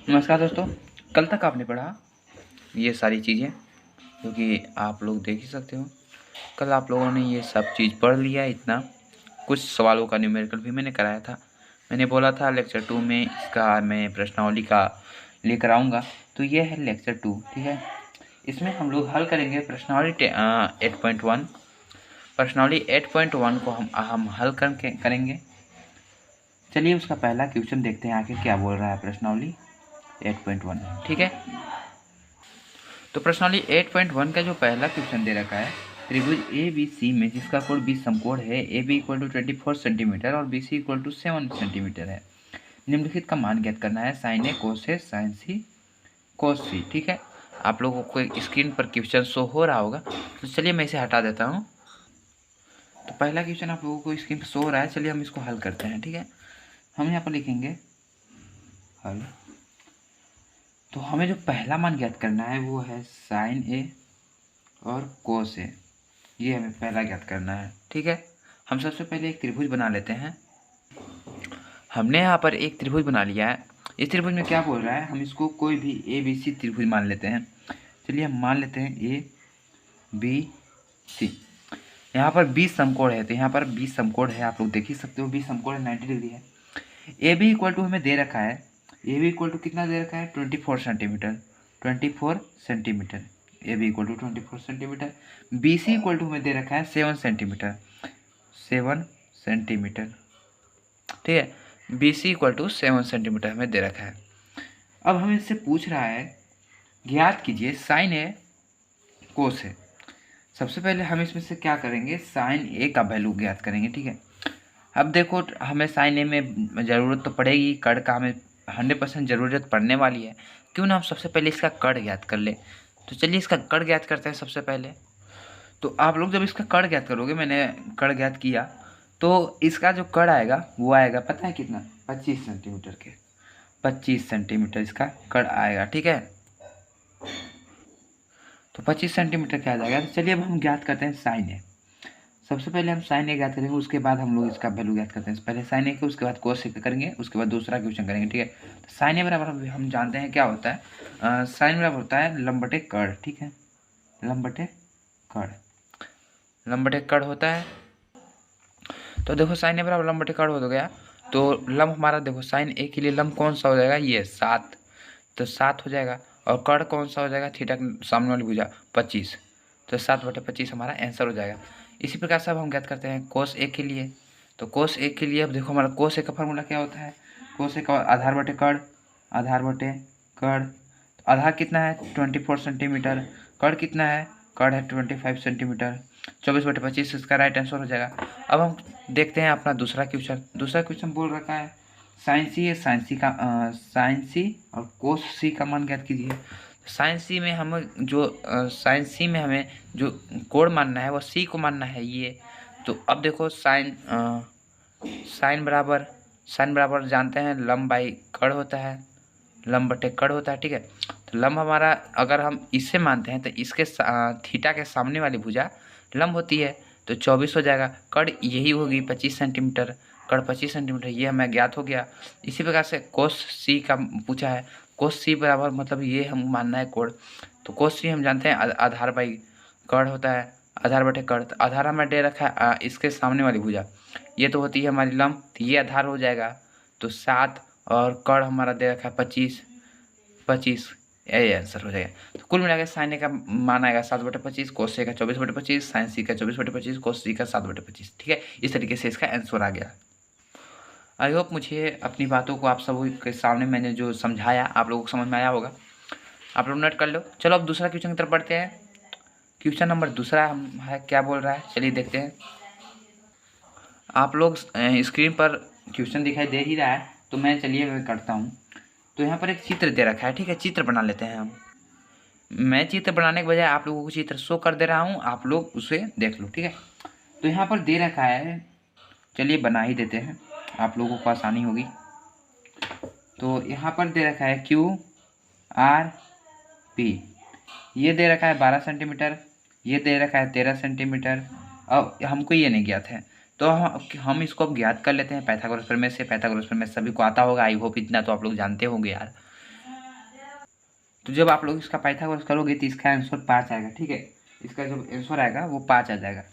नमस्कार दोस्तों। कल तक आपने पढ़ा ये सारी चीज़ें, क्योंकि आप लोग देख ही सकते हो। कल आप लोगों ने ये सब चीज़ पढ़ लिया। इतना कुछ सवालों का न्यूमेरिकल भी मैंने कराया था। मैंने बोला था लेक्चर 2 में इसका मैं प्रश्नावली का लेकर आऊँगा। तो ये है लेक्चर 2, ठीक है। इसमें हम लोग हल करेंगे प्रश्नावली 8.1। प्रश्नावली 8.1 को हम हल करके करेंगे। चलिए उसका पहला क्वेश्चन देखते हैं आखिर क्या बोल रहा है प्रश्नावली 8.1, ठीक है। तो प्रश्नावली 8.1 का जो पहला क्वेश्चन दे रखा है, त्रिभुज ए बी सी में जिसका कोण 20 समकोण है, A B equal to 24 centimetre और B C equal to 7 centimetre है। निम्नलिखित का मान ज्ञात करना है, साइन ए कोस ए साइन सी कोस सी, ठीक है। आप लोगों को स्क्रीन पर क्वेश्चन शो हो रहा होगा, तो चलिए मैं इसे हटा देता हूँ। तो पहला क्वेश्चन आप लोगों को स्क्रीन पर शो हो रहा है। चलिए हम इसको हल करते हैं, ठीक है। हम यहाँ पर लिखेंगे हल। तो हमें जो पहला मान ज्ञात करना है वो है साइन ए और कोस ए। ये हमें पहला ज्ञात करना है, ठीक है। हम सबसे पहले एक त्रिभुज बना लेते हैं। हमने यहाँ पर एक त्रिभुज बना लिया है। इस त्रिभुज में क्या बोल रहा है, हम इसको कोई भी ए बी सी त्रिभुज मान लेते हैं। चलिए हम मान लेते हैं ए बी सी। यहाँ पर 20 समकोण है, तो यहाँ पर 20 समकोण है। आप लोग देख ही सकते हो 20 समकोण 90 डिग्री है। ए बी इक्वल टू हमें दे रखा है, ए बी इक्वल टू कितना दे रखा है 24 centimetre. 24 centimetre A B equal to 24 centimetre. B C equal to हमें दे रखा है 7 सेंटीमीटर। 7 सेंटीमीटर, ठीक है। B C equal to 7 centimetre हमें दे रखा है। अब हमें इससे पूछ रहा है ज्ञात कीजिए साइन ए कोस ए। सबसे पहले हम इसमें से क्या करेंगे, साइन ए का वैल्यू ज्ञात करेंगे, ठीक है। अब देखो हमें साइन ए में ज़रूरत तो पड़ेगी, कड़ का हमें 100% ज़रूरत पड़ने वाली है। क्यों ना हम सबसे पहले इसका कड़ ज्ञात कर ले। तो चलिए इसका कड़ ज्ञात करते हैं सबसे पहले। तो आप लोग जब इसका कड़ ज्ञात करोगे, मैंने कड़ ज्ञात किया, तो इसका जो कड़ आएगा वो आएगा पता है कितना, 25 सेंटीमीटर के। 25 सेंटीमीटर इसका कड़ आएगा, ठीक है। तो 25 सेंटीमीटर क्या आ जाएगा। तो चलिए अब हम ज्ञात करते हैं साइन ए। सबसे पहले हम साइन ए ज्ञात करेंगे, उसके बाद हम लोग इसका वैल्यू ज्ञात करते हैं। पहले साइन ए के, उसके बाद कोस ए करेंगे, उसके बाद दूसरा क्वेश्चन करेंगे, ठीक है। तो साइन ए बराबर हम जानते हैं क्या होता है, साइन बराबर होता है लंब बटे कड़, ठीक है। लंब बटे कड़, लंब बटे कड़ होता है। तो देखो साइन ए बराबर लंब बटे कड़ हो गया। तो लंब हमारा देखो साइन ए के लिए लंब कौन सा हो जाएगा, ये 7। तो 7 हो जाएगा। और कड़ कौन सा हो जाएगा, थीटा के सामने वाली भुजा 25। तो 7/25 हमारा आंसर हो जाएगा। इसी प्रकार से अब हम ज्ञात करते हैं कोस ए के लिए। तो कोस ए के लिए अब देखो हमारा कोस ए का फॉर्मूला क्या होता है, कोस ए का आधार बटे कड़, आधार बटे कड़। तो आधार कितना है 24 सेंटीमीटर, कड़ कितना है, कड़ है 25 सेंटीमीटर। 24/25 इसका राइट आंसर हो जाएगा। अब हम देखते हैं अपना दूसरा क्वेश्चन। दूसरा क्वेश्चन बोल रखा है साइन सी है, साइन सी और कोस सी का मान ज्ञात कीजिए। साइन सी में हम जो साइन सी में हमें जो कोण मानना है वो सी को मानना है ये। तो अब देखो साइन बराबर जानते हैं लंब बाई कड़ होता है, लंब बटे कड़ होता है, ठीक है। तो लंब हमारा अगर हम इससे मानते हैं तो इसके थीटा के सामने वाली भुजा लंब होती है। तो 24 हो जाएगा। कड़ यही होगी 25 सेंटीमीटर, कड़ 25 सेंटीमीटर, ये हमें ज्ञात हो गया। इसी प्रकार से कोस सी का पूछा है, कोस सी बराबर मतलब ये हम मानना है कोण। तो कोस सी हम जानते हैं आधार बाई कड़ होता है, आधार बटे कड़। तो आधार हमें दे रखा है इसके सामने वाली भुजा, ये तो होती है हमारी लंब, तो ये आधार हो जाएगा। तो 7 और कड़ हमारा दे रखा है 25, यही आंसर हो जाएगा। तो कुल मिला के साइन ए का मान आएगा 7/25, कोस ए का 24/25, साइन सी का 24/25, कोस सी का 7/25, ठीक है। इस तरीके से इसका आंसर आ गया। आई होप मुझे अपनी बातों को आप सब के सामने मैंने जो समझाया आप लोगों को समझ में आया होगा। आप लोग नोट कर लो। चलो अब दूसरा क्वेश्चन की तरफ बढ़ते हैं। क्वेश्चन नंबर दूसरा हम है क्या बोल रहा है, चलिए देखते हैं। आप लोग स्क्रीन पर क्वेश्चन दिखाई दे ही रहा है, तो मैं चलिए करता हूँ। तो यहाँ पर एक चित्र दे रखा है, ठीक है। चित्र बना लेते हैं हम। मैं चित्र बनाने के बजाय आप लोगों को चित्र शो कर दे रहा हूँ, आप लोग उसे देख लो, ठीक है। तो यहाँ पर दे रखा है, चलिए बना ही देते हैं, आप लोगों को आसानी होगी। तो यहाँ पर दे रखा है क्यू आर पी, ये दे रखा है 12 सेंटीमीटर, ये दे रखा है 13 सेंटीमीटर। अब हमको ये नहीं ज्ञात है, तो हम इसको अब ज्ञात कर लेते हैं पाइथागोरस प्रमेय से। पाइथागोरस प्रमेय सभी को आता होगा, आई होप इतना तो आप लोग जानते होंगे यार। तो जब आप लोग इसका पाइथागोरस करोगे तो इसका आंसर 5 आएगा, ठीक है। इसका जो आंसर आएगा वो 5 आ जाएगा। तो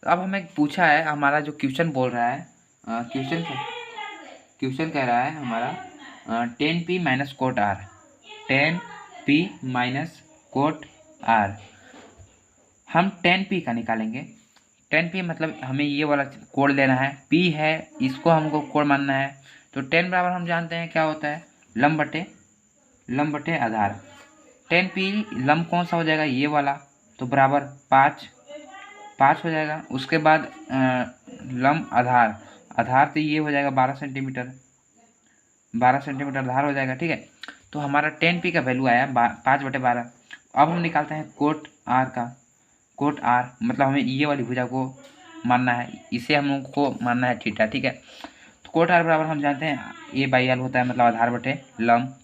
अब हमें पूछा है, हमारा जो क्वेश्चन बोल रहा है, क्वेश्चन कह रहा है हमारा 10p minus quote R, 10p minus quote R. हम 10p का निकालेंगे। 10p मतलब हमें ये वाला कोड लेना है, p है इसको हमको कोड मानना है। तो 10 बराबर हम जानते हैं क्या होता है, लंब बटे आधार। 10p लंब कौन सा हो जाएगा, ये वाला, तो बराबर 5 हो जाएगा। उसके बाद लंब आधार तो ये हो जाएगा 12 सेंटीमीटर, 12 सेंटीमीटर आधार हो जाएगा, ठीक है। तो हमारा 10p का वैल्यू आया 5/12। अब हम निकालते हैं कोट आर का। कोट आर मतलब हमें ये वाली भुजा को मानना है, इसे हम लोग को मानना है थीटा, ठीक है। तो कोट आर बराबर हम जानते हैं A/L होता है, मतलब आधार बटे लंब।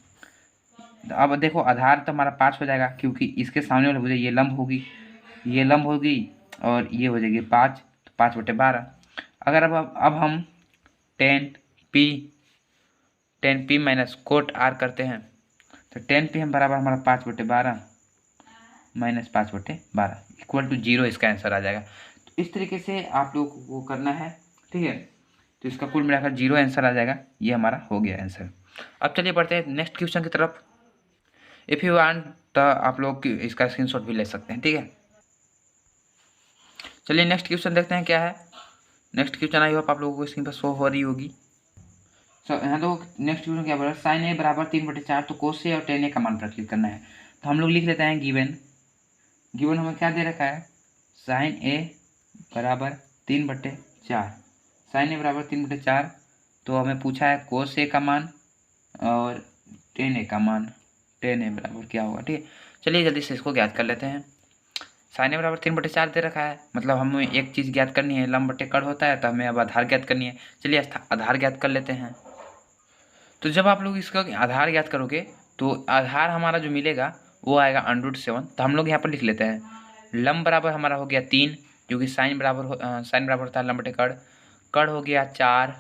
तो अब देखो आधार तो हमारा 5 हो जाएगा, क्योंकि इसके सामने वाली भुजा ये लंब होगी और ये हो जाएगी 5, तो 5/12। अगर अब हम 10p माइनस कोट आर करते हैं, तो 10p हम बराबर हमारा 5/12 माइनस 5/12 इक्वल टू 0, इसका आंसर आ जाएगा। तो इस तरीके से आप लोग को करना है, ठीक है। तो इसका कुल मिलाकर 0 आंसर आ जाएगा, ये हमारा हो गया आंसर। अब चलिए बढ़ते हैं नेक्स्ट क्वेश्चन की तरफ। इफ़ यू वांट तो आप लोग इसका स्क्रीनशॉट भी ले सकते हैं, ठीक है। चलिए नेक्स्ट क्वेश्चन देखते हैं क्या है। नेक्स्ट क्वेश्चन आई होप आप लोगों को स्क्रीन पर शो हो रही होगी। यहाँ तो नेक्स्ट क्वेश्चन क्या बोल रहा है, साइन ए बराबर 3/4, तो कोस ए और टेन ए का मान प्रस्तुत करना है। तो हम लोग लिख लेते हैं गिवन हमें क्या दे रखा है, साइन ए बराबर 3/4, साइन ए बराबर 3/4। तो हमें पूछा है कोस ए का मान और टेन ए का मान, टेन ए बराबर क्या होगा, ठीक है। चलिए जल्दी से इसको ज्ञात कर लेते हैं। साइन ए बराबर 3/4 दे रखा है, मतलब हमें एक चीज़ ज्ञात करनी है, लंब बटे कड़ होता है, तो हमें अब आधार ज्ञात करनी है। चलिए आधार ज्ञात कर लेते हैं। तो जब आप लोग इसका आधार ज्ञात करोगे तो आधार हमारा जो मिलेगा वो आएगा √7। तो हम लोग यहाँ पर लिख लेते हैं, लंब बराबर हमारा हो गया 3, क्योंकि साइन बराबर होता है लंब बटे कड़ हो गया 4,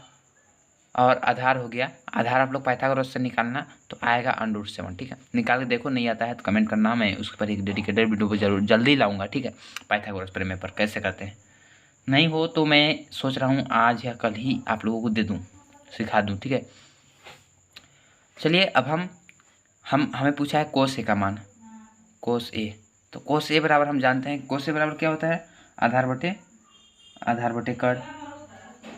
और आधार हो गया, आधार आप लोग पाइथागोरस से निकालना, तो आएगा √7, ठीक है। निकाल के देखो, नहीं आता है तो कमेंट करना, मैं उस पर एक डेडिकेटेड वीडियो पर जरूर जल्दी लाऊंगा, ठीक है। पाइथागोरस प्रमेय पर कैसे करते हैं, नहीं हो तो मैं सोच रहा हूँ आज या कल ही आप लोगों को दे दूँ, सिखा दूँ, ठीक है। चलिए अब हमें पूछा है कोस ए का मान, कोस ए। तो कोस ए बराबर हम जानते हैं, कोस ए बराबर क्या होता है, आधार बटे कड़,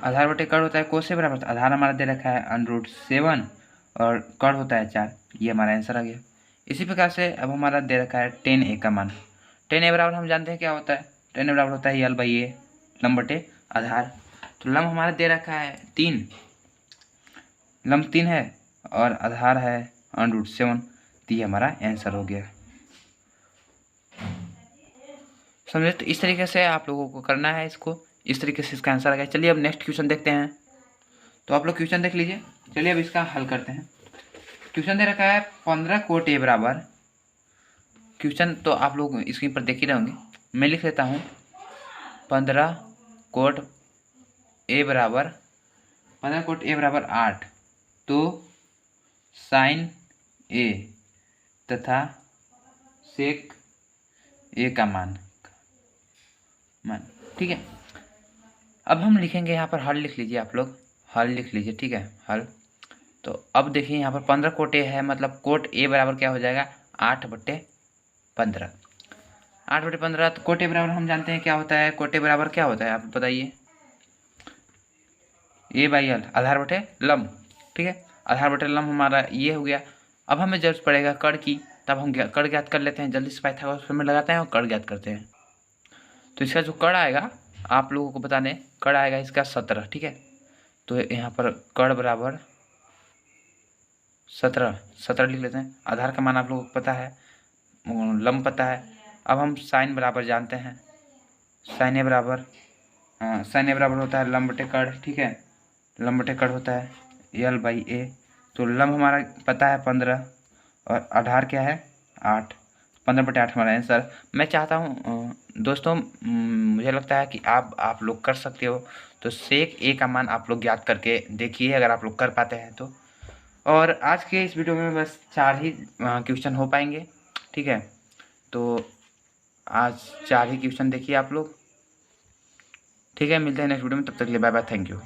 आधार बटे कड़ होता है। कोस ए बराबर आधार हमारा दे रखा है √7 और कड़ होता है 4, ये हमारा आंसर आ गया। इसी प्रकार से अब हमारा दे रखा है 10a का मान। 10a बराबर हम जानते हैं क्या होता है, 10a बराबर होता है L/A, लंब बटे आधार। तो लंब हमारा दे रखा है 3, लंब 3 है और आधार है √7, तो ये हमारा आंसर हो गया। समझे। तो इस तरीके से आप लोगों को करना है इसको, इस तरीके से इसका आंसर आ गया। चलिए अब नेक्स्ट क्वेश्चन देखते हैं। तो आप लोग क्वेश्चन देख लीजिए। चलिए अब इसका हल करते हैं। क्वेश्चन दे रखा है 15 कोट ए बराबर, क्वेश्चन तो आप लोग स्क्रीन पर देख ही रहे होंगे, मैं लिख लेता हूँ 15 कोट ए बराबर 8, तो साइन ए तथा सेक ए का मान, ठीक है। अब हम लिखेंगे यहाँ पर, हल लिख लीजिए आप लोग, हल लिख लीजिए, ठीक है, हल। तो अब देखिए यहाँ पर 15 कोट ए है, मतलब कोट ए बराबर क्या हो जाएगा, 8/15, 8/15। तो कोट ए बराबर हम जानते हैं क्या होता है, कोट ए बराबर क्या होता है आप बताइए, A/L आधार बटे लंब, ठीक है। आधार बटे लंब हमारा ये हो गया। अब हमें जरूरत पड़ेगा कड़ की, तब हम कड़ ज्ञात कर लेते हैं, जल्दी से पाइथागोरस में लगाते हैं और कड़ ज्ञात करते हैं। तो इसका जो कड़ आएगा आप लोगों को बता दें, कड़ आएगा इसका 17, ठीक है। तो यहाँ पर कड़ बराबर 17 लिख लेते हैं। आधार का मान आप लोगों को पता है, लंब पता है। अब हम साइन बराबर जानते हैं, साइन ए बराबर होता है लंब बटे कड़, ठीक है, लंब बटे कड़ होता है L/A। तो लंब हमारा पता है 15 और आधार क्या है 8, 15/8 हमारा आंसर। मैं चाहता हूँ दोस्तों, मुझे लगता है कि आप लोग कर सकते हो, तो सेक ए का मान आप लोग ज्ञात करके देखिए, अगर आप लोग कर पाते हैं तो। और आज के इस वीडियो में बस 4 ही क्वेश्चन हो पाएंगे, ठीक है। तो आज 4 ही क्वेश्चन देखिए आप लोग, ठीक है। मिलते हैं नेक्स्ट वीडियो में, तब तक के लिए बाय बाय, थैंक यू।